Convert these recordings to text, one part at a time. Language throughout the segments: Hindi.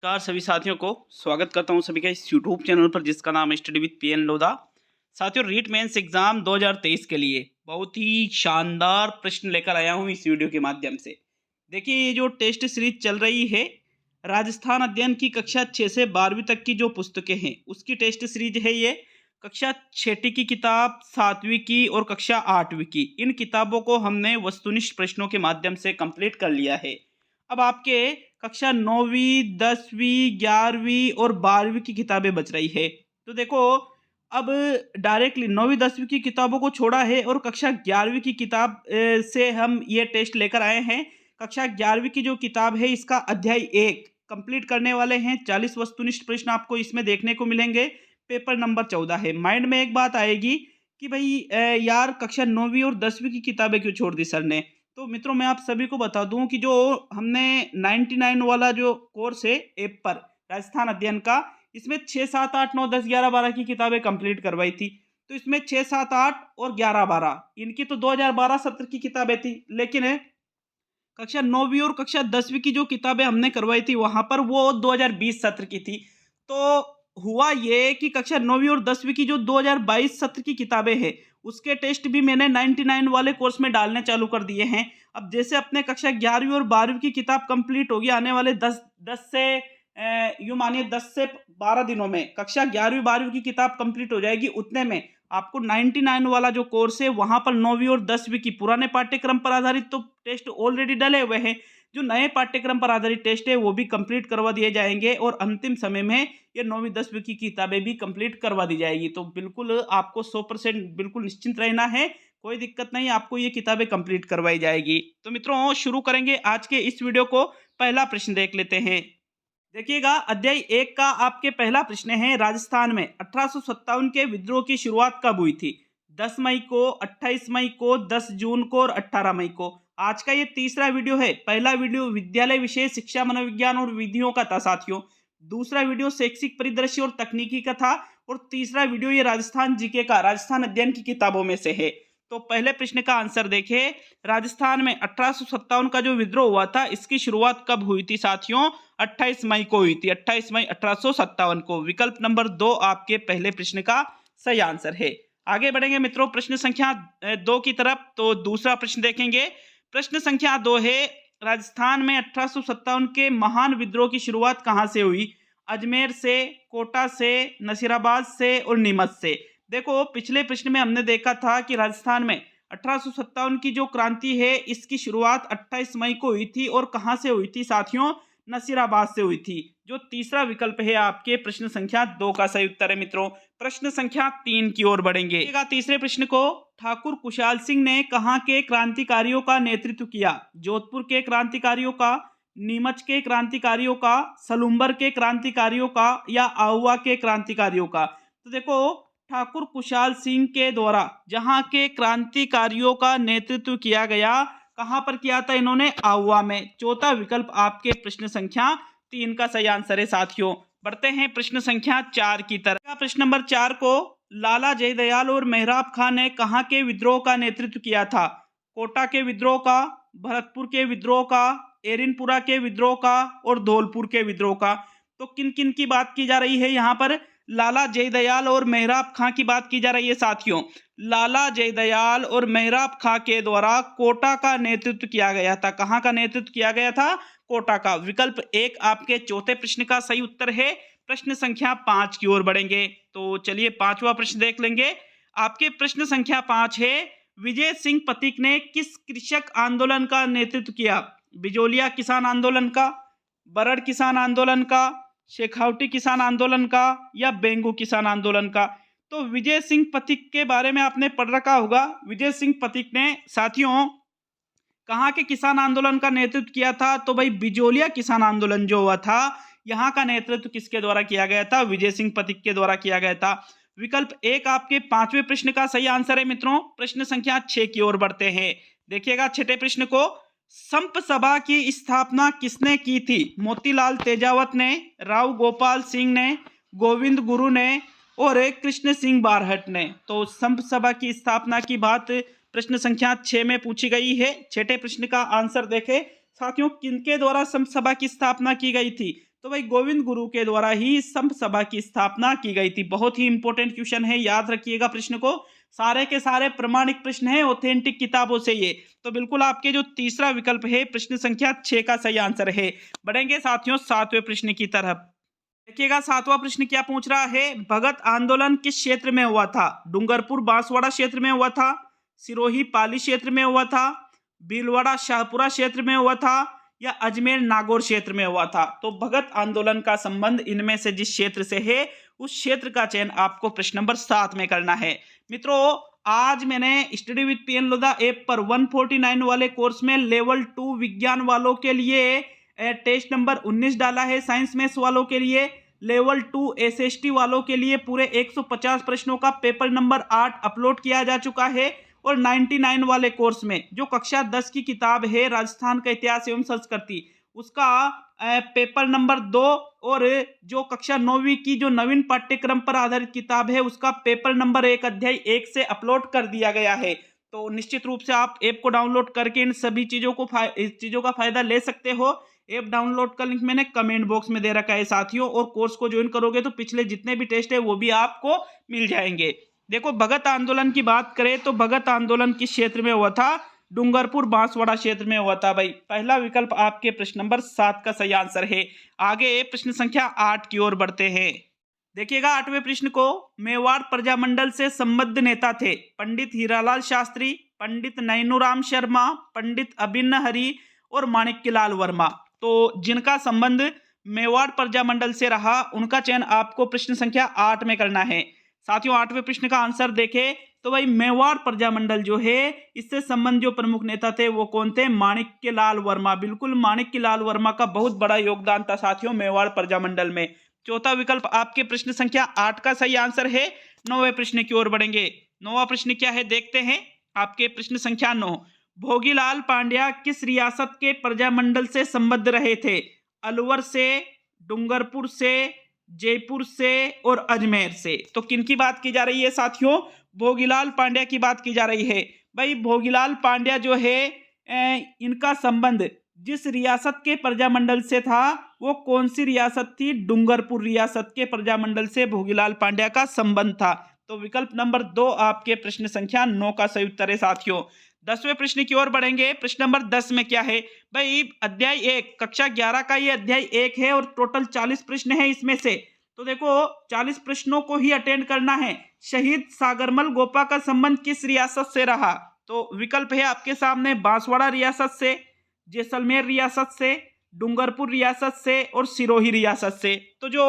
नमस्कार सभी साथियों को स्वागत करता हूं सभी का इस यूट्यूब चैनल पर जिसका नाम है स्टडी विद पीएन लोधा। साथियों, रीट मेंस एग्जाम 2023 के लिए बहुत ही शानदार प्रश्न लेकर आया हूं इस वीडियो के माध्यम से। देखिए, ये जो टेस्ट सीरीज चल रही है राजस्थान अध्ययन की कक्षा 6 से 12वीं तक की जो पुस्तकें हैं उसकी टेस्ट सीरीज है। ये कक्षा 6ठी की किताब, 7वीं की और कक्षा 8वीं की, इन किताबों को हमने वस्तुनिष्ठ प्रश्नों के माध्यम से कंप्लीट कर लिया है। अब आपके कक्षा 9वीं, 10वीं, 11वीं और 12वीं की किताबें बच रही है। तो देखो, अब डायरेक्टली 9वीं 10वीं की किताबों को छोड़ा है और कक्षा 11वीं की किताब से हम ये टेस्ट लेकर आए हैं। कक्षा 11वीं की जो किताब है इसका अध्याय 1 कंप्लीट करने वाले हैं। 40 वस्तुनिष्ठ प्रश्न आपको इसमें देखने को मिलेंगे। पेपर नंबर 14 है। माइंड में एक बात आएगी कि भाई यार, कक्षा 9वीं और 10वीं की किताबें क्यों छोड़ दी सर ने। तो मित्रों, मैं आप सभी को बता दूं कि जो हमने 99 वाला जो कोर्स है ऐप पर राजस्थान अध्ययन का, इसमें 6, 7, 8, 9, 10, 11, 12 की किताबें कंप्लीट करवाई थी। तो इसमें 6, 7, 8 और 11, 12 इनकी तो 2012 सत्र की किताबें थी। लेकिन कक्षा 9वीं और कक्षा 10वीं की जो किताबें हमने करवाई थी वहां पर वो 2020 सत्र की थी। तो हुआ ये कि कक्षा 9वीं और 10वीं की जो 2022 सत्र की किताबें हैं उसके टेस्ट भी मैंने 99 वाले कोर्स में डालने चालू कर दिए हैं। अब जैसे अपने कक्षा 11वीं और 12वीं की किताब कंप्लीट होगी आने वाले 10 से यूं मानिए 10 से 12 दिनों में कक्षा 11वीं 12वीं की किताब कंप्लीट हो जाएगी। उतने में आपको 99 वाला जो कोर्स है वहां पर 9वीं और 10वीं की पुराने पाठ्यक्रम पर आधारित तो टेस्ट ऑलरेडी डले हुए हैं। जो नए पाठ्यक्रम पर आधारित टेस्ट है वो भी कंप्लीट करवा दिए जाएंगे और अंतिम समय में ये 9वीं 10वीं की किताबें भी कंप्लीट करवा दी जाएगी। तो बिल्कुल आपको 100% बिल्कुल निश्चिंत रहना है, कोई दिक्कत नहीं, आपको ये किताबें कंप्लीट करवाई जाएगी। तो मित्रों, शुरू करेंगे आज के इस वीडियो को। पहला प्रश्न देख लेते हैं। देखिएगा, अध्याय 1 का आपके पहला प्रश्न है, राजस्थान में 1857 के विद्रोह की शुरुआत कब हुई थी? 10 मई को, 28 मई को, 10 जून को और 18 मई को। आज का ये तीसरा वीडियो है। पहला वीडियो विद्यालय विशेष शिक्षा मनोविज्ञान और विधियों का था साथियों। दूसरा वीडियो शैक्षिक परिदृश्य और तकनीकी का था और तीसरा वीडियो ये राजस्थान जीके का, राजस्थान अध्ययन की किताबों में से है। तो पहले प्रश्न का आंसर देखें। राजस्थान में 1857 का जो विद्रोह हुआ था इसकी शुरुआत कब हुई थी साथियों? 28 मई को हुई थी। 28 मई 1857 को। विकल्प नंबर 2 आपके पहले प्रश्न का सही आंसर है। आगे बढ़ेंगे मित्रों प्रश्न संख्या 2 की तरफ। तो दूसरा प्रश्न देखेंगे। प्रश्न संख्या 2 है, राजस्थान में 1857 के महान विद्रोह की शुरुआत कहां से हुई? अजमेर से, कोटा से, नसीराबाद से और नीमच से। देखो, पिछले प्रश्न में हमने देखा था कि राजस्थान में 1857 की जो क्रांति है इसकी शुरुआत 28 मई को हुई थी और कहां से हुई थी साथियों? नसीराबाद से हुई थी। जो तीसरा विकल्प है आपके प्रश्न संख्या 2 का सही उत्तर है मित्रों। प्रश्न संख्या 3 की ओर बढ़ेंगे। तीसरे प्रश्न को, ठाकुर कुशाल सिंह ने कहां के क्रांतिकारियों का नेतृत्व किया? जोधपुर के क्रांतिकारियों का, नीमच के क्रांतिकारियों का, सलूम्बर के क्रांतिकारियों का या आहुआ के क्रांतिकारियों का? तो देखो, ठाकुर कुशाल सिंह के द्वारा जहां के क्रांतिकारियों का नेतृत्व किया गया, कहां पर किया था इन्होंने? आहुआ में। चौथा विकल्प आपके प्रश्न संख्या 3 का सही आंसर है साथियों। बढ़ते हैं प्रश्न संख्या 4 की तरफ। प्रश्न नंबर 4 को, लाला जयदयाल और मेहराब खां ने कहां के विद्रोह का नेतृत्व किया था? कोटा के विद्रोह का, भरतपुर के विद्रोह का, एरिनपुरा के विद्रोह का और धौलपुर के विद्रोह का। तो किन किन की बात की जा रही है यहाँ पर? लाला जयदयाल और मेहराब खां की बात की जा रही है साथियों। लाला जयदयाल और मेहराब खां के द्वारा कोटा का नेतृत्व किया गया था। कहां का नेतृत्व किया गया था? कोटा का। विकल्प 1 आपके चौथे प्रश्न का सही उत्तर है। प्रश्न संख्या 5 की ओर बढ़ेंगे। तो चलिए पांचवा प्रश्न देख लेंगे। आपके प्रश्न संख्या 5 है, विजय सिंह पथिक ने किस कृषक आंदोलन का नेतृत्व किया? बिजोलिया किसान आंदोलन का, बरड़ किसान आंदोलन का, शेखावटी किसान आंदोलन का या बेंगू किसान आंदोलन का? तो विजय सिंह पथिक के बारे में आपने पढ़ रखा होगा। विजय सिंह पथिक ने साथियों कहाँ के किसान आंदोलन का नेतृत्व किया था? तो भाई बिजोलिया किसान आंदोलन जो हुआ था यहाँ का नेतृत्व किसके द्वारा किया गया था? विजय सिंह पथिक के द्वारा किया गया था। विकल्प 1 आपके पांचवें प्रश्न का सही आंसर है मित्रों। प्रश्न संख्या 6 की ओर बढ़ते हैं। देखिएगा छठे प्रश्न को, संप सभा की स्थापना किसने की थी? मोतीलाल तेजावत ने, राव गोपाल सिंह ने, गोविंद गुरु ने और कृष्ण सिंह बारहट ने। तो संप सभा की स्थापना की बात प्रश्न संख्या 6 में पूछी गई है। छठे प्रश्न का आंसर देखें साथियों, किनके द्वारा संप सभा की स्थापना की गई थी? तो भाई गोविंद गुरु के द्वारा ही संत सभा की स्थापना की गई थी। बहुत ही इंपॉर्टेंट क्वेश्चन है, याद रखिएगा प्रश्न को। सारे के सारे प्रमाणिक प्रश्न है ऑथेंटिक किताबों से ये। तो बिल्कुल आपके जो तीसरा विकल्प है प्रश्न संख्या 6 का सही आंसर है। बढ़ेंगे साथियों 7वें प्रश्न की तरफ। देखिएगा 7वां प्रश्न क्या पूछ रहा है, भगत आंदोलन किस क्षेत्र में हुआ था? डूंगरपुर बांसवाड़ा क्षेत्र में हुआ था, सिरोही पाली क्षेत्र में हुआ था, भीलवाड़ा शाहपुरा क्षेत्र में हुआ था, या अजमेर नागौर क्षेत्र में हुआ था? तो भगत आंदोलन का संबंध इनमें से जिस क्षेत्र से है उस क्षेत्र का चयन आपको प्रश्न नंबर 7 में करना है। मित्रों आज मैंने study with PN Lodha app पर 149 वाले कोर्स में लेवल 2 विज्ञान वालों के लिए टेस्ट नंबर 19 डाला है। साइंस मैथ्स वालों के लिए, लेवल 2 एसएसटी वालों के लिए पूरे 150 प्रश्नों का पेपर नंबर 8 अपलोड किया जा चुका है। और 99 वाले कोर्स में जो कक्षा 10 की किताब है राजस्थान का इतिहास एवं संस्कृति, उसका पेपर नंबर 2 और जो कक्षा 9वीं की जो नवीन पाठ्यक्रम पर आधारित किताब है उसका पेपर नंबर 1 अध्याय 1 से अपलोड कर दिया गया है। तो निश्चित रूप से आप ऐप को डाउनलोड करके इन सभी चीज़ों का फायदा ले सकते हो। ऐप डाउनलोड का लिंक मैंने कमेंट बॉक्स में दे रखा है साथियों, और कोर्स को ज्वाइन करोगे तो पिछले जितने भी टेस्ट है वो भी आपको मिल जाएंगे। देखो भगत आंदोलन की बात करें तो भगत आंदोलन किस क्षेत्र में हुआ था? डूंगरपुर बांसवाड़ा क्षेत्र में हुआ था। भाई पहला विकल्प आपके प्रश्न नंबर 7 का सही आंसर है। आगे प्रश्न संख्या 8 की ओर बढ़ते हैं। देखिएगा 8वें प्रश्न को, मेवाड़ प्रजामंडल से संबद्ध नेता थे पंडित हीरालाल शास्त्री, पंडित नैनूराम शर्मा, पंडित अभिन्न हरि और माणिक्यलाल वर्मा। तो जिनका संबंध मेवाड़ प्रजामंडल से रहा उनका चयन आपको प्रश्न संख्या 8 में करना है। साथियों 8वें प्रश्न का आंसर देखें तो भाई मेवाड़ प्रजामंडल जो है इससे संबंध जो प्रमुख नेता थे वो कौन थे? माणिक्यलाल वर्मा। बिल्कुल माणिक्यलाल वर्मा का बहुत बड़ा योगदान था साथियों मेवाड़ प्रजामंडल में। चौथा विकल्प आपके प्रश्न संख्या 8 का सही आंसर है। 9वें प्रश्न की ओर बढ़ेंगे। 9वां प्रश्न क्या है देखते हैं। आपके प्रश्न संख्या 9, भोगीलाल पांड्या किस रियासत के प्रजामंडल से संबद्ध रहे थे? अलवर से, डूंगरपुर से, जयपुर से और अजमेर से। तो किन की बात की जा रही है साथियों? भोगीलाल पांड्या की बात की जा रही है। भाई भोगीलाल पांड्या जो है इनका संबंध जिस रियासत के प्रजामंडल से था वो कौन सी रियासत थी? डूंगरपुर रियासत के प्रजामंडल से भोगीलाल पांड्या का संबंध था। तो विकल्प नंबर 2 आपके प्रश्न संख्या 9 का सही उत्तर है साथियों। 10वें प्रश्न की ओर बढ़ेंगे। प्रश्न नंबर 10 में क्या है? भाई अध्याय 1 कक्षा 11 का ये अध्याय 1 है और टोटल 40 प्रश्न है इसमें से। तो देखो 40 प्रश्नों को ही अटेंड करना है। शहीद सागरमल गोपा का संबंध किस रियासत से रहा? तो विकल्प है आपके सामने, बांसवाड़ा रियासत से, जैसलमेर रियासत से, डूंगरपुर रियासत से और सिरोही रियासत से। तो जो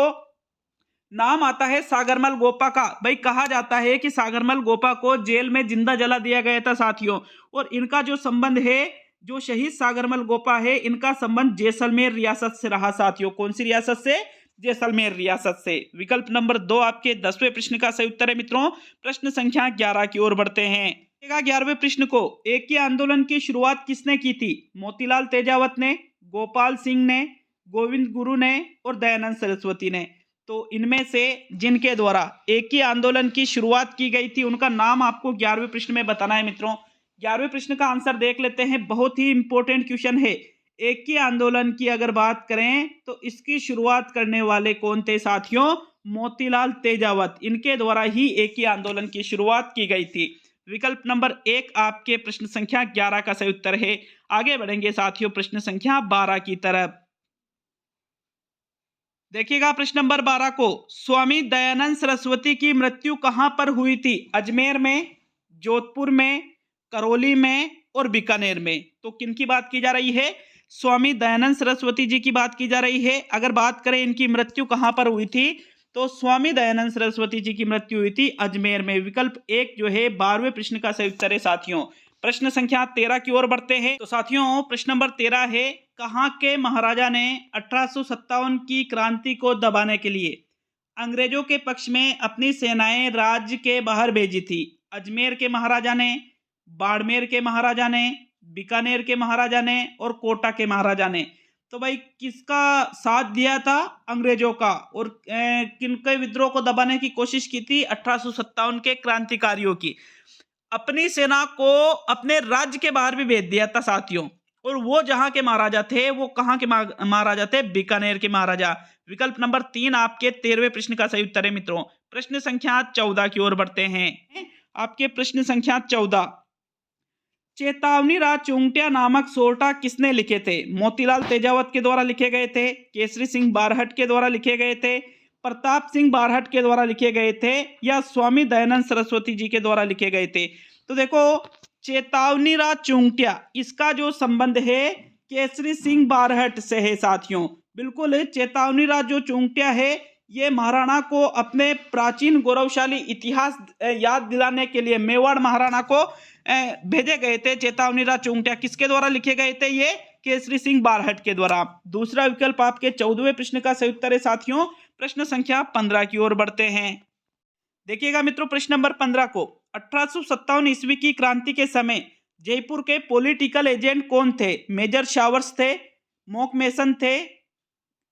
नाम आता है सागरमल गोपा का, भाई कहा जाता है कि सागरमल गोपा को जेल में जिंदा जला दिया गया था साथियों। और इनका जो संबंध है, जो शहीद सागरमल गोपा है, इनका संबंध जैसलमेर रियासत से रहा साथियों। कौन सी रियासत से? जैसलमेर रियासत से। विकल्प नंबर 2 आपके 10वें प्रश्न का सही उत्तर है मित्रों। प्रश्न संख्या 11 की ओर बढ़ते हैं। 11वें प्रश्न को, एक ही आंदोलन की शुरुआत किसने की थी? मोतीलाल तेजावत ने, गोपाल सिंह ने, गोविंद गुरु ने और दयानंद सरस्वती ने। तो इनमें से जिनके द्वारा एक ही आंदोलन की शुरुआत की गई थी उनका नाम आपको 11वें प्रश्न में बताना है मित्रों। 11वें प्रश्न का आंसर देख लेते हैं। बहुत ही इंपॉर्टेंट क्वेश्चन है। एक ही आंदोलन की अगर बात करें तो इसकी शुरुआत करने वाले कौन थे साथियों? मोतीलाल तेजावत। इनके द्वारा ही एक ही आंदोलन की शुरुआत की गई थी। विकल्प नंबर 1 आपके प्रश्न संख्या 11 का सही उत्तर है। आगे बढ़ेंगे साथियों प्रश्न संख्या 12 की तरफ। देखिएगा प्रश्न नंबर 12 को, स्वामी दयानंद सरस्वती की मृत्यु कहां पर हुई थी? अजमेर में, जोधपुर में, करौली में और बीकानेर में। तो किन की बात की जा रही है? स्वामी दयानंद सरस्वती जी की बात की जा रही है। अगर बात करें इनकी मृत्यु कहां पर हुई थी तो स्वामी दयानंद सरस्वती जी की मृत्यु हुई थी अजमेर में। विकल्प 1 जो है 12वें प्रश्न का सही उत्तर है साथियों। प्रश्न संख्या 13 की ओर बढ़ते हैं। तो साथियों प्रश्न नंबर 13 है, कहां के महाराजा ने 1857 की क्रांति को दबाने के लिए अंग्रेजों के पक्ष में अपनी सेनाएं राज्य के बाहर भेजी थी? अजमेर के महाराजा ने, बाड़मेर के महाराजा ने, बीकानेर के महाराजा ने और कोटा के महाराजा ने। तो भाई किसका साथ दिया था? अंग्रेजों का। और किनके विद्रोह को दबाने की कोशिश की थी? 1857 के क्रांतिकारियों की। अपनी सेना को अपने राज्य के बाहर भी भेज दिया था साथियों। और वो जहां के महाराजा थे वो कहां के महाराजा थे? बीकानेर के महाराजा। विकल्प नंबर 3 आपके 13वें प्रश्न का सही उत्तर है मित्रों। प्रश्न संख्या 14 की ओर बढ़ते हैं। आपके प्रश्न संख्या 14, चेतावनी राज चुंगटिया नामक सोरठा किसने लिखे थे? मोतीलाल तेजावत के द्वारा लिखे गए थे, केसरी सिंह बारहट के द्वारा लिखे गए थे, प्रताप सिंह बारहट के द्वारा लिखे गए थे, या स्वामी दयानंद सरस्वती जी के द्वारा लिखे गए थे? तो देखो, चेतावनी राज चुंगटिया, इसका जो संबंध है केसरी सिंह बारहट से है साथियों। बिल्कुल, चेतावनी राज जो चुंगटिया है ये महाराणा को अपने प्राचीन गौरवशाली इतिहास याद दिलाने के लिए मेवाड़ महाराणा को भेजे गए थे। चेतावनी राज चुंगटिया किसके द्वारा लिखे गए थे? ये केसरी सिंह बारहट के द्वारा। दूसरा विकल्प आपके 14वें प्रश्न का सही उत्तर है साथियों। प्रश्न संख्या 15 की ओर बढ़ते हैं। देखिएगा मित्रों, प्रश्न नंबर 15 को, 1857 ईस्वी की क्रांति के समय जयपुर के पॉलिटिकल एजेंट कौन थे? मेजर शावर्स थे, मोकमेसन थे,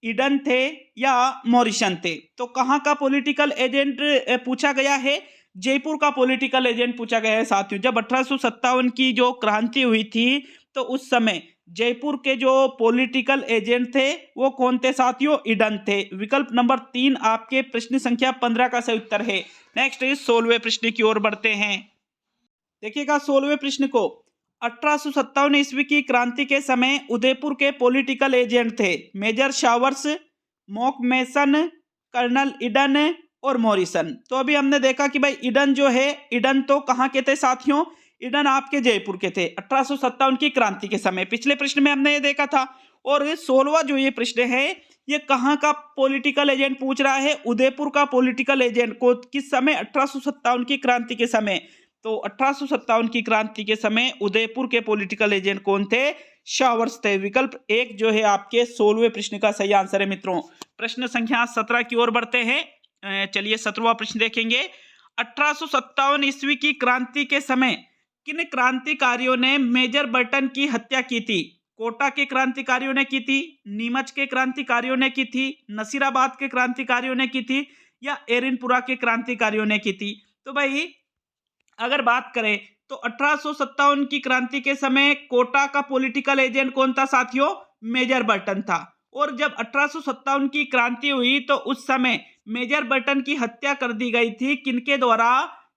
ईडन थे, या मॉरिसन थे? तो कहां का पॉलिटिकल एजेंट पूछा गया है? जयपुर का पॉलिटिकल एजेंट पूछा गया है साथियों। जब 1857 की जो क्रांति हुई थी तो उस समय जयपुर के जो पॉलिटिकल एजेंट थे वो कौन थे साथियों? ईडन थे। विकल्प नंबर 3 आपके प्रश्न संख्या 15 का सही उत्तर है। नेक्स्ट इस 16वें प्रश्न की ओर बढ़ते हैं। देखिएगा 16वें प्रश्न को, 1857 ईस्वी की क्रांति के समय उदयपुर के पॉलिटिकल एजेंट थे मेजर शावर्स, मोकमेसन, कर्नल ईडन और मॉरिसन। तो अभी हमने देखा कि भाई ईडन जो है, ईडन तो कहाँ के थे साथियों? ईडन आपके जयपुर के थे 1857 की क्रांति के समय। पिछले प्रश्न में हमने ये देखा था। और 16वां जो ये प्रश्न है ये कहाँ का पॉलिटिकल एजेंट पूछ रहा है? उदयपुर का पॉलिटिकल एजेंट को किस समय? 1857 की क्रांति के समय। तो 1857 की क्रांति के समय उदयपुर के पॉलिटिकल एजेंट कौन थे? शावर्स थे। विकल्प 1 जो है आपके 16वें प्रश्न का सही आंसर है मित्रों। प्रश्न संख्या 17 की ओर बढ़ते हैं। चलिए 17वां प्रश्न देखेंगे। 1857 ईस्वी की क्रांति के समय किन क्रांतिकारियों ने मेजर बर्टन की हत्या की थी? कोटा के क्रांतिकारियों ने की थी, नीमच के क्रांतिकारियों ने की थी, नसीराबाद के क्रांतिकारियों ने की थी, या एरिनपुरा के क्रांतिकारियों ने की थी? तो भाई अगर बात करें तो 1857 की क्रांति के समय कोटा का पॉलिटिकल एजेंट कौन था साथियों? मेजर बर्टन था। और जब 1857 की क्रांति हुई तो उस समय मेजर बर्टन की हत्या कर दी गई थी। किनके द्वारा?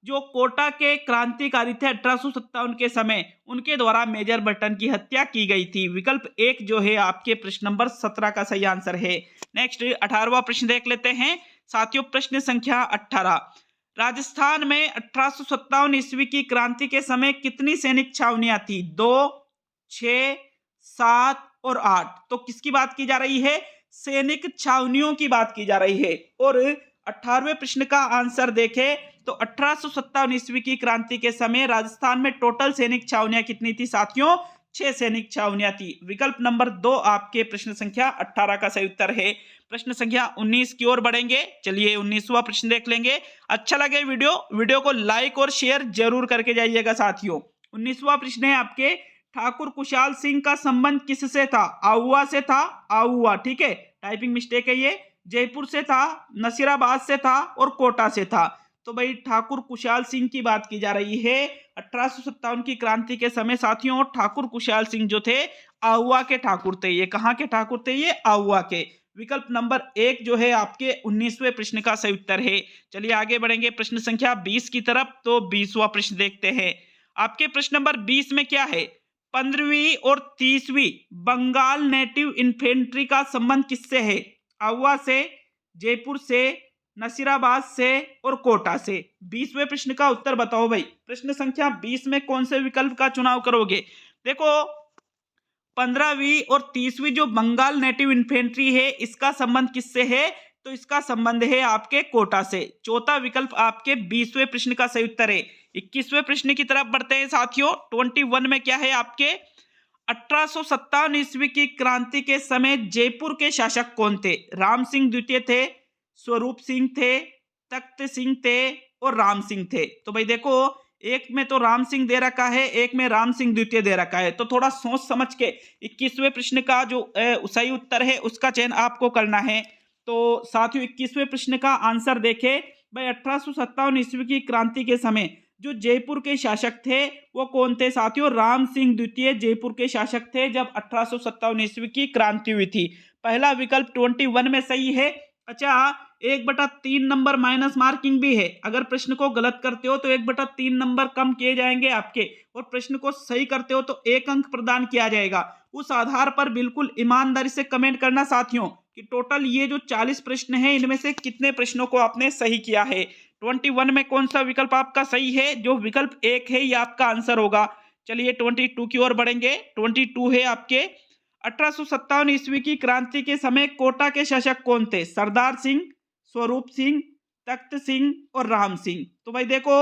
जो कोटा के क्रांतिकारी थे 1857 के समय, उनके द्वारा मेजर बर्टन की हत्या की गई थी। विकल्प 1 जो है आपके प्रश्न नंबर 17 का सही आंसर है। नेक्स्ट 18वां प्रश्न देख लेते हैं साथियों। प्रश्न संख्या 18, राजस्थान में 1857 ईस्वी की क्रांति के समय कितनी सैनिक छावनियां थी? 2, 6, 7 और 8। तो किसकी बात की जा रही है? सैनिक छावनियों की बात की जा रही है। और 18वें प्रश्न का आंसर देखें तो 1857 ईस्वी की क्रांति के समय राजस्थान में टोटल सैनिक छावनियां कितनी थी साथियों? 6 सैनिक छावनियां थी। विकल्प नंबर 2 आपके प्रश्न संख्या 18 का सही उत्तर है। प्रश्न संख्या 19 की ओर बढ़ेंगे। चलिए 19वां प्रश्न देख लेंगे। अच्छा लगे वीडियो को लाइक और शेयर जरूर करके जाइएगा साथियों। 19वां प्रश्न है आपके, ठाकुर कुशाल सिंह का संबंध किससे था? आहुआ से था। आहुआ, ठीक है, टाइपिंग मिस्टेक है ये। जयपुर से था, नसीराबाद से था और कोटा से था। तो भाई ठाकुर कुशाल सिंह की बात की जा रही है 1857 की क्रांति के समय साथियों। ठाकुर कुशाल सिंह जो थे आहुआ के ठाकुर थे। ये कहाँ के ठाकुर थे? ये आहुआ के। विकल्प नंबर 1 जो है आपके 19वें प्रश्न का सही उत्तर है। चलिए आगे बढ़ेंगे प्रश्न संख्या 20 की तरफ। तो 20वां प्रश्न देखते हैं। आपके प्रश्न नंबर 20 में क्या है? 15वीं और 30वीं बंगाल नेटिव इन्फेंट्री का संबंध किससे है? आहुआ से, जयपुर से, नसीराबाद से और कोटा से। 20वें प्रश्न का उत्तर बताओ भाई। प्रश्न संख्या 20 में कौन से विकल्प का चुनाव करोगे? देखो 15वीं और 30वीं जो बंगाल नेटिव इन्फेंट्री है इसका संबंध किससे है? तो इसका संबंध है आपके कोटा से। चौथा विकल्प आपके 20वें प्रश्न का सही उत्तर है। 21वें प्रश्न की तरफ बढ़ते हैं साथियों। 21 में क्या है आपके? 1857 ईस्वी की क्रांति के समय जयपुर के शासक कौन थे? राम सिंह द्वितीय थे, स्वरूप सिंह थे, तख्त सिंह थे और राम सिंह थे। तो भाई देखो एक में तो राम सिंह दे रखा है, एक में राम सिंह द्वितीय दे रखा है। तो थोड़ा सोच समझ के 21वें प्रश्न का जो सही उत्तर है उसका चयन आपको करना है। तो साथियों 21वें प्रश्न का आंसर देखें भाई। 1857 ईस्वी की क्रांति के समय जो जयपुर के शासक थे वो कौन थे साथियों? राम सिंह द्वितीय जयपुर के शासक थे जब 1857 ईस्वी की क्रांति हुई थी। पहला विकल्प 21 में सही है। अच्छा, 1/3 नंबर माइनस मार्किंग भी है। अगर प्रश्न को गलत करते हो तो 1/3 नंबर कम किए जाएंगे आपके, और प्रश्न को सही करते हो तो 1 अंक प्रदान किया जाएगा। उस आधार पर बिल्कुल ईमानदारी से कमेंट करना साथियों कि टोटल ये जो 40 प्रश्न हैं इनमें से कितने प्रश्नों को आपने सही किया है। 21 में कौन सा विकल्प आपका सही है? जो विकल्प 1 है ये आपका आंसर होगा। चलिए 22 की ओर बढ़ेंगे। 22 है आपके 1857 ईस्वी की क्रांति के समय कोटा के शासक कौन थे? सरदार सिंह, स्वरूप सिंह, तख्त सिंह और राम सिंह। तो भाई देखो,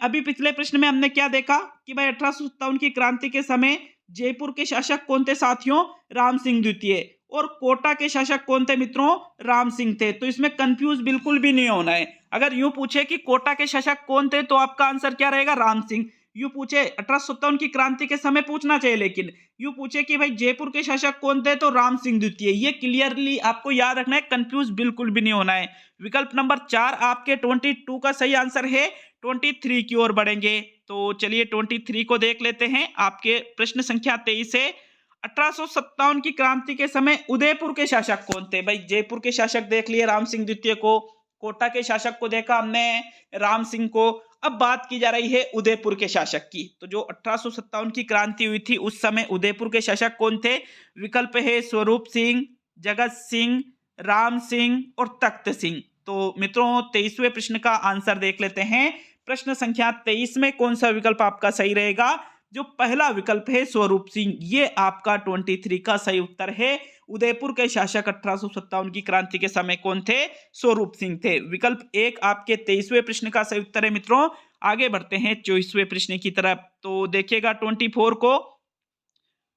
अभी पिछले प्रश्न में हमने क्या देखा कि भाई 1857 की क्रांति के समय जयपुर के शासक कौन थे साथियों? राम सिंह द्वितीय। और कोटा के शासक कौन थे मित्रों? राम सिंह थे। तो इसमें कंफ्यूज बिल्कुल भी नहीं होना है। अगर यूं पूछे कि कोटा के शासक कौन थे तो आपका आंसर क्या रहेगा? राम सिंह। यूं पूछे 1857 की क्रांति के समय पूछना चाहिए, लेकिन यूं पूछे कि भाई जयपुर के शासक कौन थे तो राम सिंह द्वितीय। ये क्लियरली आपको याद रखना है, कंफ्यूज बिल्कुल भी नहीं होना है। विकल्प नंबर 4 आपके 22 का सही आंसर है। 23 की ओर बढ़ेंगे। तो चलिए 23 को देख लेते हैं। आपके प्रश्न संख्या 23 है 1857 की क्रांति के समय उदयपुर के शासक कौन थे? भाई जयपुर के शासक देख लिए राम सिंह द्वितीय को, कोटा के शासक को देखा हमने राम सिंह को। अब बात की जा रही है उदयपुर के शासक की। तो जो 1857 की क्रांति हुई थी उस समय उदयपुर के शासक कौन थे? विकल्प है स्वरूप सिंह, जगत सिंह, राम सिंह और तख्त सिंह। तो मित्रों 23वें प्रश्न का आंसर देख लेते हैं। प्रश्न संख्या 23 में कौन सा विकल्प आपका सही रहेगा? जो पहला विकल्प है स्वरूप सिंह, ये आपका 23 का सही उत्तर है। उदयपुर के शासक 1857 की क्रांति के समय कौन थे? स्वरूप सिंह थे। विकल्प 1 आपके 23वें प्रश्न का सही उत्तर है मित्रों। आगे बढ़ते हैं 24वें प्रश्न की तरफ। तो देखिएगा 24 को,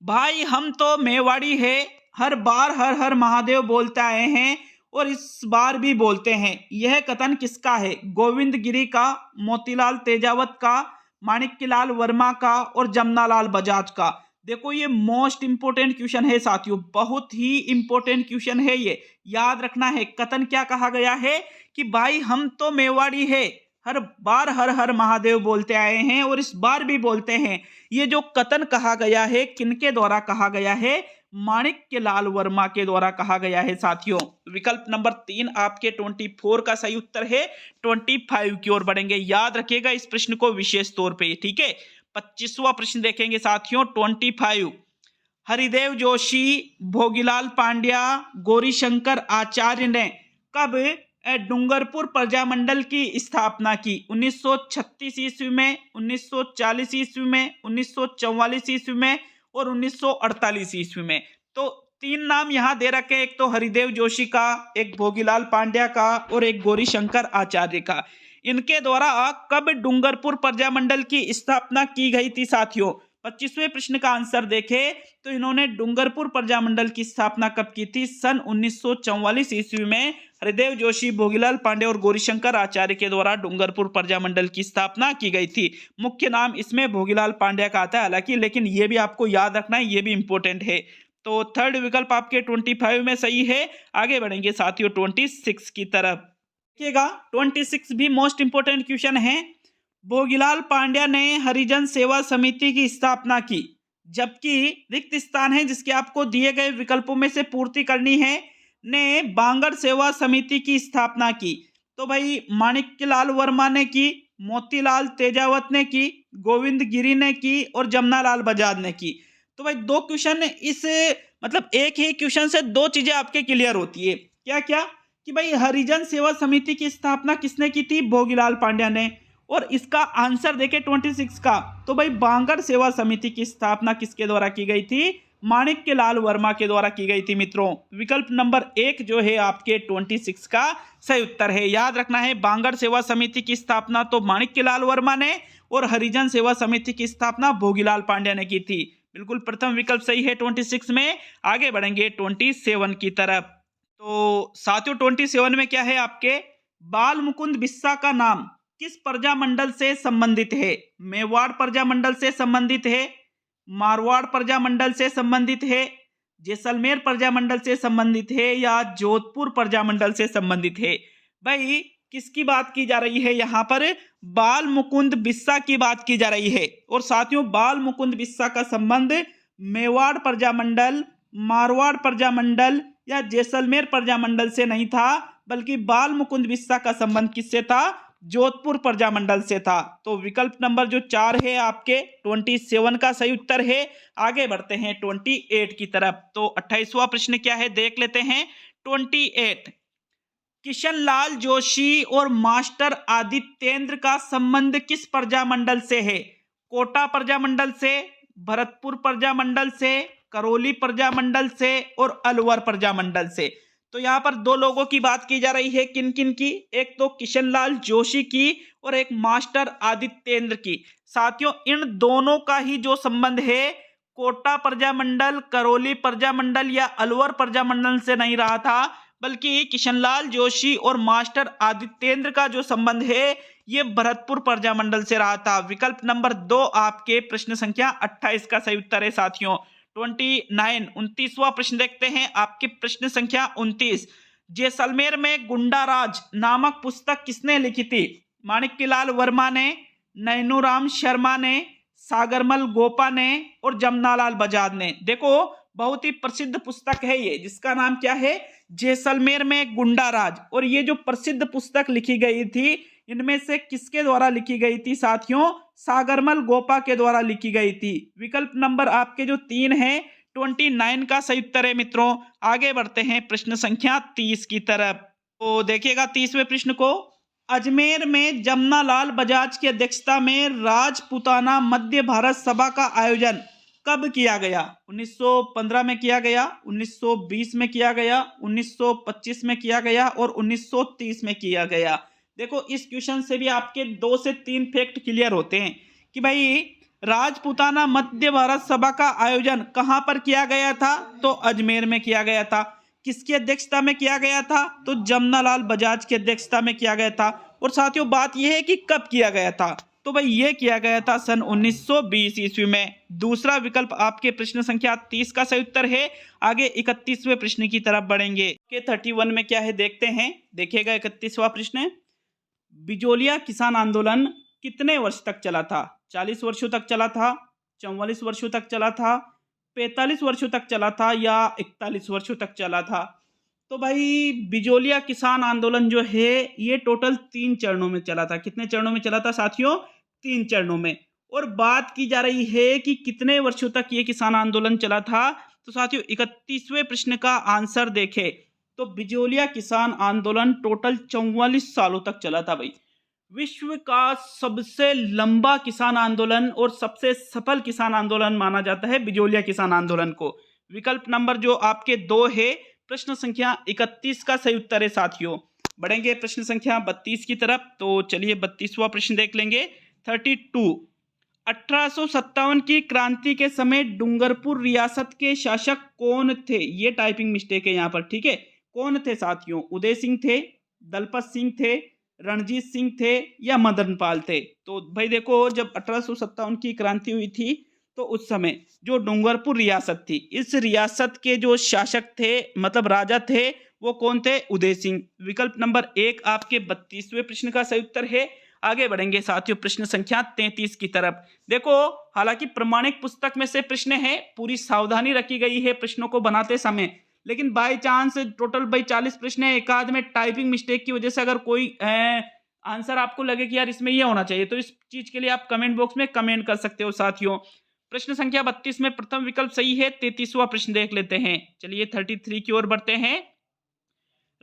भाई हम तो मेवाड़ी है, हर बार हर हर महादेव बोलते आए हैं और इस बार भी बोलते हैं। यह कथन किसका है? गोविंद गिरी का, मोतीलाल तेजावत का, माणिक्यलाल वर्मा का और जमनालाल बजाज का। देखो ये मोस्ट इंपोर्टेंट क्वेश्चन है साथियों, बहुत ही इंपोर्टेंट क्वेश्चन है ये, याद रखना है। कथन क्या कहा गया है कि भाई हम तो मेवाड़ी है, हर बार हर हर महादेव बोलते आए हैं और इस बार भी बोलते हैं। ये जो कथन कहा गया है किनके द्वारा कहा गया है? माणिक्यलाल वर्मा के द्वारा कहा गया है साथियों। विकल्प नंबर 3 आपके 24 का सही उत्तर है। 25 की ओर बढ़ेंगे। याद रखिएगा इस प्रश्न को विशेष तौर पे, ठीक है। 25वां प्रश्न देखेंगे साथियों 25। हरिदेव जोशी, भोगीलाल पांड्या, गौरीशंकर आचार्य ने कब डूंगरपुर प्रजामंडल की स्थापना की? 1936 ईस्वी में, 1940 ईस्वी में, 1944 ईस्वी में और 1948 ईस्वी में। तो 3 नाम यहां दे रखे, एक तो हरिदेव जोशी का, एक भोगीलाल पांड्या का और एक गौरीशंकर आचार्य का। इनके द्वारा कब डूंगरपुर प्रजामंडल की स्थापना की गई थी साथियों? 25वें प्रश्न का आंसर देखें तो इन्होंने डूंगरपुर प्रजामंडल की स्थापना कब की थी? सन 1944 ईस्वी में हरिदेव जोशी, भोगीलाल पांडे और गौरीशंकर आचार्य के द्वारा डूंगरपुर प्रजामंडल की स्थापना की गई थी। मुख्य नाम इसमें भोगीलाल पांड्या का आता है हालांकि, लेकिन ये भी आपको याद रखना है, ये भी इंपॉर्टेंट है। तो थर्ड विकल्प आपके 25 में सही है। आगे बढ़ेंगे साथियों 26 की तरफ। देखिएगा 26 भी मोस्ट इंपोर्टेंट क्वेश्चन है। भोगीलाल पांड्या ने हरिजन सेवा समिति की स्थापना की, जबकि रिक्त स्थान है जिसके आपको दिए गए विकल्पों में से पूर्ति करनी है, ने बांगड़ सेवा समिति की स्थापना की। तो भाई माणिक्यलाल वर्मा ने की, मोतीलाल तेजावत ने की, गोविंद गिरी ने की और जमनालाल बजाज ने की। तो भाई 2 क्वेश्चन इस मतलब एक ही क्वेश्चन से 2 चीजें आपके क्लियर होती है। क्या क्या कि भाई हरिजन सेवा समिति की स्थापना किसने की थी? भोगीलाल पांड्या ने। और इसका आंसर देखें 26 का, तो भाई बांगड़ सेवा समिति की स्थापना किसके द्वारा की गई थी? माणिक्यलाल वर्मा के द्वारा की गई थी मित्रों। विकल्प नंबर 1 जो है आपके 26 का सही उत्तर है। याद रखना है बांगड़ सेवा समिति की स्थापना तो माणिक्यलाल वर्मा ने और हरिजन सेवा समिति की स्थापना भोगीलाल पांड्या ने की थी। बिल्कुल प्रथम विकल्प सही है 26 में। आगे बढ़ेंगे 27 की तरफ। तो साथियों 27 में क्या है आपके? बाल मुकुंद बिस्सा का नाम किस प्रजामंडल से संबंधित है? मेवाड़ प्रजामंडल से संबंधित है, मारवाड़ प्रजामंडल से संबंधित है, जैसलमेर प्रजामंडल से संबंधित है या जोधपुर प्रजामंडल से संबंधित है? भाई किसकी बात की जा रही है यहाँ पर? बाल मुकुंद बिस्सा की बात की जा रही है। और साथियों, बाल मुकुंद बिस्सा का संबंध मेवाड़ प्रजामंडल, मारवाड़ प्रजामंडल या जैसलमेर प्रजामंडल से नहीं था, बल्कि बाल मुकुंद बिस्सा का संबंध किससे था? जोधपुर प्रजामंडल से था। तो विकल्प नंबर जो 4 है आपके 27 का सही उत्तर है। आगे बढ़ते हैं 28 की तरफ। तो 28वां प्रश्न क्या है देख लेते हैं। 28, किशन लाल जोशी और मास्टर आदित्येंद्र का संबंध किस प्रजामंडल से है? कोटा प्रजामंडल से, भरतपुर प्रजामंडल से, करौली प्रजामंडल से और अलवर प्रजामंडल से। तो यहाँ पर दो लोगों की बात की जा रही है। किन किन की? एक तो किशन लाल जोशी की और एक मास्टर आदित्येंद्र की। साथियों, इन दोनों का ही जो संबंध है कोटा प्रजामंडल, करौली प्रजामंडल या अलवर प्रजामंडल से नहीं रहा था, बल्कि किशनलाल जोशी और मास्टर आदित्येंद्र का जो संबंध है ये भरतपुर प्रजामंडल से रहा था। विकल्प नंबर 2 आपके प्रश्न संख्या 28 का सही उत्तर है। साथियों 29वां प्रश्न देखते हैं। आपके प्रश्न संख्या 29, जैसलमेर में गुंडाराज नामक पुस्तक किसने लिखी थी? माणिक्यलाल वर्मा ने, नैनूराम शर्मा ने, सागरमल गोपा ने और जमनालाल बजाज ने। देखो, बहुत ही प्रसिद्ध पुस्तक है ये, जिसका नाम क्या है? जैसलमेर में गुंडाराज। और ये जो प्रसिद्ध पुस्तक लिखी गई थी, इनमें से किसके द्वारा लिखी गई थी साथियों? सागरमल गोपा के द्वारा लिखी गई थी। विकल्प नंबर आपके जो 3 है 29 का सही उत्तर है मित्रों। आगे बढ़ते हैं प्रश्न संख्या 30 की तरफ। तो देखिएगा 30वें प्रश्न को। अजमेर में जमनालाल बजाज की अध्यक्षता में राजपूताना मध्य भारत सभा का आयोजन कब किया गया? 1915 में किया गया, 1920 में किया गया, 1925 में किया गया और 1930 में किया गया। देखो, इस क्वेश्चन से भी आपके 2 से 3 फैक्ट क्लियर होते हैं कि भाई राजपूताना मध्य भारत सभा का आयोजन कहां पर किया गया था? तो अजमेर में किया गया था। किसकी अध्यक्षता में किया गया था? तो जमनालाल बजाज की अध्यक्षता में किया गया था। और साथियों, बात यह है कि कब किया गया था? तो भाई ये किया गया था सन 1920 ईस्वी में। दूसरा विकल्प आपके प्रश्न संख्या 30 का सही उत्तर है। आगे 31वें प्रश्न की तरफ बढ़ेंगे। के 31 में क्या है देखते हैं। देखिएगा 31वां प्रश्न, बिजोलिया किसान आंदोलन कितने वर्ष तक चला था? 40 वर्षों तक चला था, 44 वर्षों तक चला था, 45 वर्षों तक चला था या 41 वर्षों तक चला था? तो भाई बिजोलिया किसान आंदोलन जो है ये टोटल 3 चरणों में चला था। कितने चरणों में चला था साथियों? 3 चरणों में। और बात की जा रही है कि कितने वर्षों तक ये किसान आंदोलन चला था। तो साथियों 31वें प्रश्न का आंसर देखें तो बिजोलिया किसान आंदोलन टोटल 44 सालों तक चला था भाई। विश्व का सबसे लंबा किसान आंदोलन और सबसे सफल किसान आंदोलन माना जाता है बिजोलिया किसान आंदोलन को। विकल्प नंबर जो आपके 2 है प्रश्न संख्या 31 का सही उत्तर है साथियों। बढ़ेंगे प्रश्न संख्या 32 की तरफ। तो चलिए 32वां प्रश्न देख लेंगे। 32, 1857 की क्रांति के समय डूंगरपुर रियासत के शासक कौन थे? ये टाइपिंग मिस्टेक है यहाँ पर, ठीक है। कौन थे साथियों? उदय सिंह थे, दलपत सिंह थे, रणजीत सिंह थे या मदन पाल थे? तो भाई देखो, जब 1857 की क्रांति हुई थी तो उस समय जो डूंगरपुर रियासत थी, इस रियासत के जो शासक थे मतलब राजा थे वो कौन थे? उदय सिंह। विकल्प नंबर 1 आपके 32वें प्रश्न का सही उत्तर है। आगे बढ़ेंगे साथियों प्रश्न संख्या 33 की तरफ। देखो, हालांकि प्रमाणिक पुस्तक में से प्रश्न है, पूरी सावधानी रखी गई है प्रश्नों को बनाते समय, लेकिन बाय चांस टोटल भाई 40 प्रश्न है, एक आध में टाइपिंग मिस्टेक की वजह से अगर कोई आंसर आपको लगे कि यार इसमें ये होना चाहिए, तो इस चीज के लिए आप कमेंट बॉक्स में कमेंट कर सकते हो साथियों। प्रश्न संख्या 32 में प्रथम विकल्प सही है। 33वां प्रश्न देख लेते हैं। चलिए 33 की ओर बढ़ते हैं।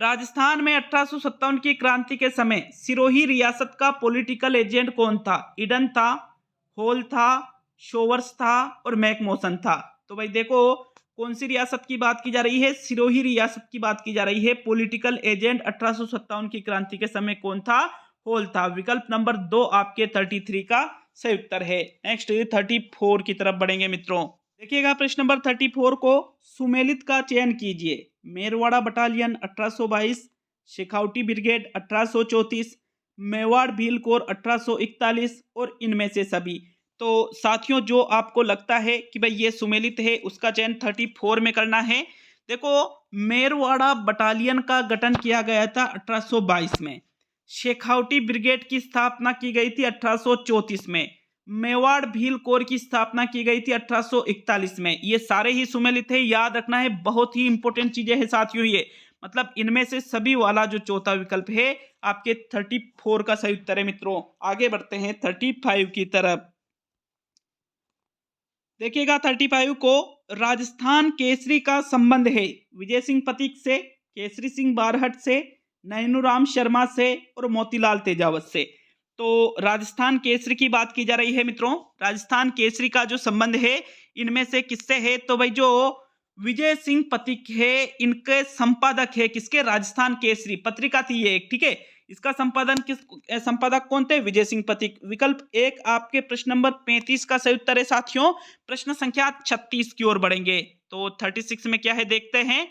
राजस्थान में 1857 की क्रांति के समय सिरोही रियासत का पॉलिटिकल एजेंट कौन था? ईडन था, होल था, शोवर्स था और मैकमोसन था। तो भाई देखो, कौन सी रियासत की बात की जा रही है? सिरोही रियासत की बात की जा रही है। पॉलिटिकल एजेंट 1857 की क्रांति के समय कौन था? होल था। विकल्प नंबर 2 आपके 33 का सही उत्तर है। नेक्स्ट 34 की तरफ बढ़ेंगे मित्रों। देखिएगा प्रश्न नंबर 34 को। सुमेलित का चयन कीजिए। Merwara battalion 1822, Shekhawati brigade 1834, Mewar Bhil core 1841 और इनमें से सभी। तो साथियों जो आपको लगता है कि भाई ये सुमेलित है उसका चयन 34 में करना है। देखो, मेरवाड़ा बटालियन का गठन किया गया था 1822 में। शेखावटी ब्रिगेड की स्थापना की गई थी 1834 में। मेवाड़ भील कोर की स्थापना की गई थी 1841 में। ये सारे ही सुमेलित है, याद रखना है, बहुत ही इंपॉर्टेंट चीजें हैं साथियों ये। मतलब इनमें से सभी वाला जो चौथा विकल्प है आपके 34 का सही उत्तर है मित्रों। आगे बढ़ते हैं 35 की तरफ। देखिएगा 35 को राजस्थान केसरी का संबंध है विजय सिंह पथिक से, केसरी सिंह बारहट से, नैनूराम शर्मा से और मोतीलाल तेजावत से। तो राजस्थान केसरी की बात की जा रही है मित्रों। राजस्थान केसरी का जो संबंध है इनमें से किससे है, तो भाई जो विजय सिंह पथिक है इनके संपादक है किसके, राजस्थान केसरी पत्रिका थी ये एक, ठीक है। इसका संपादक कौन थे, विजय सिंह पथिक। विकल्प एक आपके प्रश्न नंबर 35 का सही उत्तर है साथियों। प्रश्न संख्या 36 की ओर बढ़ेंगे। तो 36 में क्या है देखते हैं।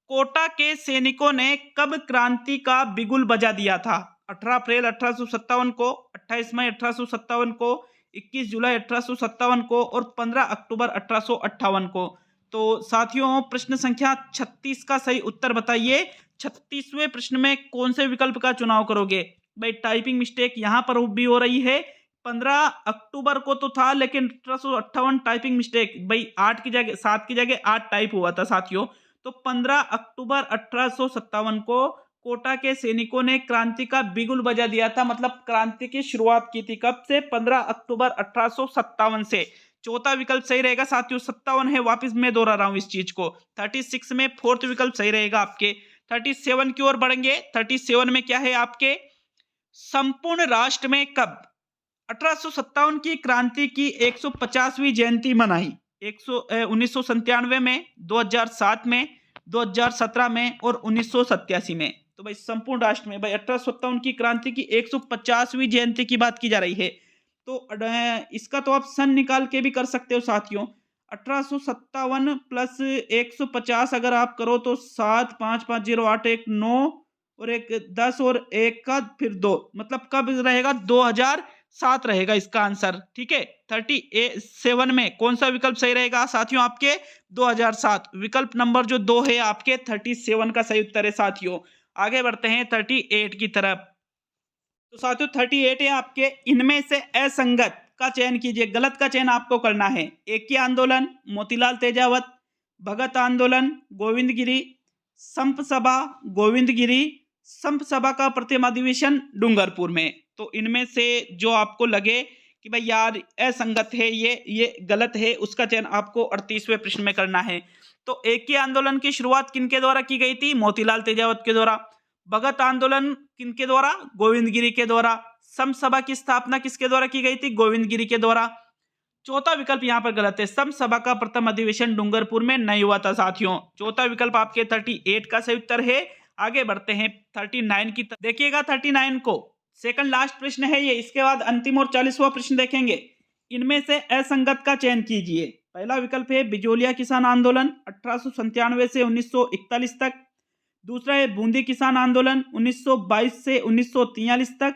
कोटा के सैनिकों ने कब क्रांति का बिगुल बजा दिया था। 18 अप्रैल 1857 को, 28 मई 1857 को, 21 जुलाई 1857 को और 15 अक्टूबर 1858 को। तो साथियों प्रश्न संख्या 36 का सही उत्तर बताइए। 36वें प्रश्न में कौन से विकल्प का चुनाव करोगे। भाई टाइपिंग मिस्टेक यहाँ पर भी हो रही है। 15 अक्टूबर को तो था लेकिन 1858 टाइपिंग मिस्टेक, भाई 8 की जगह 7 की जगह 8 टाइप हुआ था साथियों। तो 15 अक्टूबर 1857 को कोटा के सैनिकों ने क्रांति का बिगुल बजा दिया था। मतलब क्रांति की शुरुआत की थी कब से, 15 अक्टूबर 1857 से। चौथा विकल्प सही रहेगा साथियों। 57 है, वापस मैं दोहरा रहा हूं इस चीज को। 36 में फोर्थ विकल्प सही रहेगा आपके। 37 की ओर बढ़ेंगे। 37 में क्या है आपके, संपूर्ण राष्ट्र में कब 1857 की क्रांति की 150वीं जयंती मनाई। 1997 में, 2007 में, 2017 में और 1987 में। तो भाई संपूर्ण राष्ट्र में भाई 1857 की क्रांति की 150वीं जयंती की बात की जा रही है। तो इसका तो आप सन निकाल के भी कर सकते हो साथियों। 1857 प्लस 150 अगर आप करो तो 7 5 5 0 8 1 9 और एक 10 और एक का फिर 2, मतलब कब रहेगा 2007 रहेगा इसका आंसर, ठीक है। 37 में कौन सा विकल्प सही रहेगा साथियों आपके, 2007। विकल्प नंबर जो 2 है आपके 37 का सही उत्तर है साथियों। आगे बढ़ते हैं 38 की तरफ। तो साथियों 38 है आपके, इनमें से असंगत का चयन कीजिए। गलत का चयन आपको करना है। एकी आंदोलन, मोतीलाल तेजावत, भगत आंदोलन, गोविंद गिरी, संप सभा, गोविंद गिरी, संप सभा का प्रथम अधिवेशन डूंगरपुर में। तो इनमें से जो आपको लगे कि भाई यार असंगत है, ये गलत है, उसका चयन आपको 38वें प्रश्न में करना है। तो एकी आंदोलन की शुरुआत किनके द्वारा की गई थी, मोतीलाल तेजावत के द्वारा। भगत आंदोलन किनके द्वारा, गोविंद गिरी के द्वारा। सम सभा की स्थापना किसके द्वारा की गई थी, गोविंद गिरी के द्वारा। चौथा विकल्प यहां पर गलत है, सम सभा का प्रथम अधिवेशन डूंगरपुर में नहीं हुआ था साथियों। चौथा विकल्प आपके 38 का सही उत्तर है। आगे बढ़ते हैं 39 की तरफ। देखिएगा 39 को सेकंड लास्ट प्रश्न है ये, इसके बाद अंतिम और 40वां प्रश्न देखेंगे। इनमें से असंगत का चयन कीजिए। पहला विकल्प है बिजोलिया किसान आंदोलन 1897 से 1941 तक। दूसरा है बूंदी किसान आंदोलन 1922 से 1943 तक।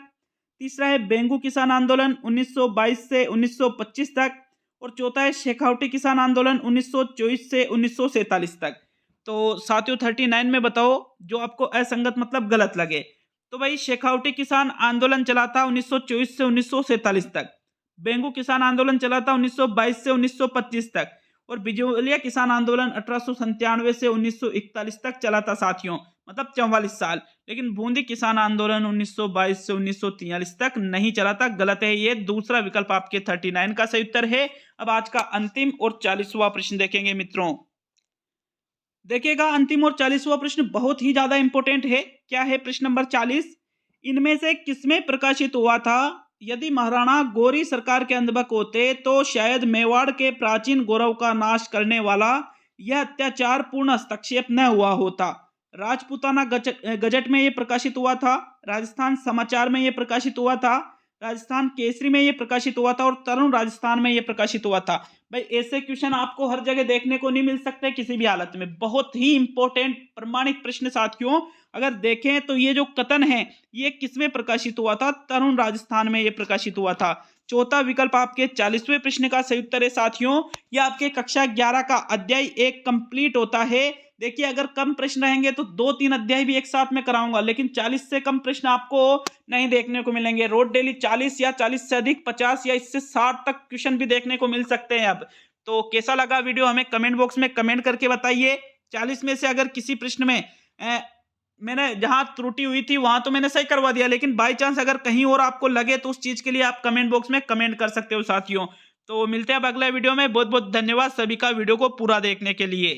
तीसरा है बेंगू किसान आंदोलन 1922 से 1925 तक। और चौथा है शेखावटी किसान आंदोलन 1924 से 1947 तक। तो साथियों 39 में बताओ जो आपको असंगत मतलब गलत लगे। तो भाई शेखावटी किसान आंदोलन चला था 1924 से 1947 तक। बेंगू किसान आंदोलन चला था 1922 से 1925 तक। और बिजोलिया किसान आंदोलन 1897 से 1941 तक चला था साथियों, मतलब 44 साल। लेकिन बूंदी किसान आंदोलन 1922 से 1943 तक नहीं चला था, गलत है ये। दूसरा विकल्प आपके 39 का सही उत्तर है। अब आज का अंतिम और 40वां प्रश्न देखेंगे मित्रों। देखिएगा अंतिम और 40वां प्रश्न बहुत ही ज्यादा इंपॉर्टेंट है। क्या है प्रश्न नंबर 40, इनमें से किसमें प्रकाशित हुआ था, यदि महाराणा गौरी सरकार के अंधभक्त होते तो शायद मेवाड़ के प्राचीन गौरव का नाश करने वाला यह अत्याचार पूर्ण हस्तक्षेप न हुआ होता। राजपूताना गजट में यह प्रकाशित हुआ था, राजस्थान समाचार में यह प्रकाशित हुआ था, राजस्थान केसरी में यह प्रकाशित हुआ था और तरुण राजस्थान में यह प्रकाशित हुआ था। भाई ऐसे क्वेश्चन आपको हर जगह देखने को नहीं मिल सकते किसी भी हालत में। बहुत ही इंपॉर्टेंट प्रमाणिक प्रश्न साथियों। अगर देखें तो ये जो कथन है ये किसमें प्रकाशित हुआ था, तरुण राजस्थान में ये प्रकाशित हुआ था। चौथा विकल्प आपके 40वें प्रश्न का सही उत्तर है साथियों। ये आपके कक्षा 11 का अध्याय 1 कंप्लीट होता है। देखिए अगर कम प्रश्न रहेंगे तो 2-3 अध्याय भी एक साथ में कराऊंगा, लेकिन 40 से कम प्रश्न आपको नहीं देखने को मिलेंगे। रोज डेली 40 या 40 से अधिक 50 या इससे 60 तक क्वेश्चन भी देखने को मिल सकते हैं अब। तो कैसा लगा वीडियो हमें कमेंट बॉक्स में कमेंट करके बताइए। 40 में से अगर किसी प्रश्न में मैंने जहां त्रुटि हुई थी वहां तो मैंने सही करवा दिया, लेकिन बाई चांस अगर कहीं और आपको लगे तो उस चीज के लिए आप कमेंट बॉक्स में कमेंट कर सकते हो साथियों। तो मिलते हैं अब अगले वीडियो में। बहुत बहुत धन्यवाद सभी का वीडियो को पूरा देखने के लिए।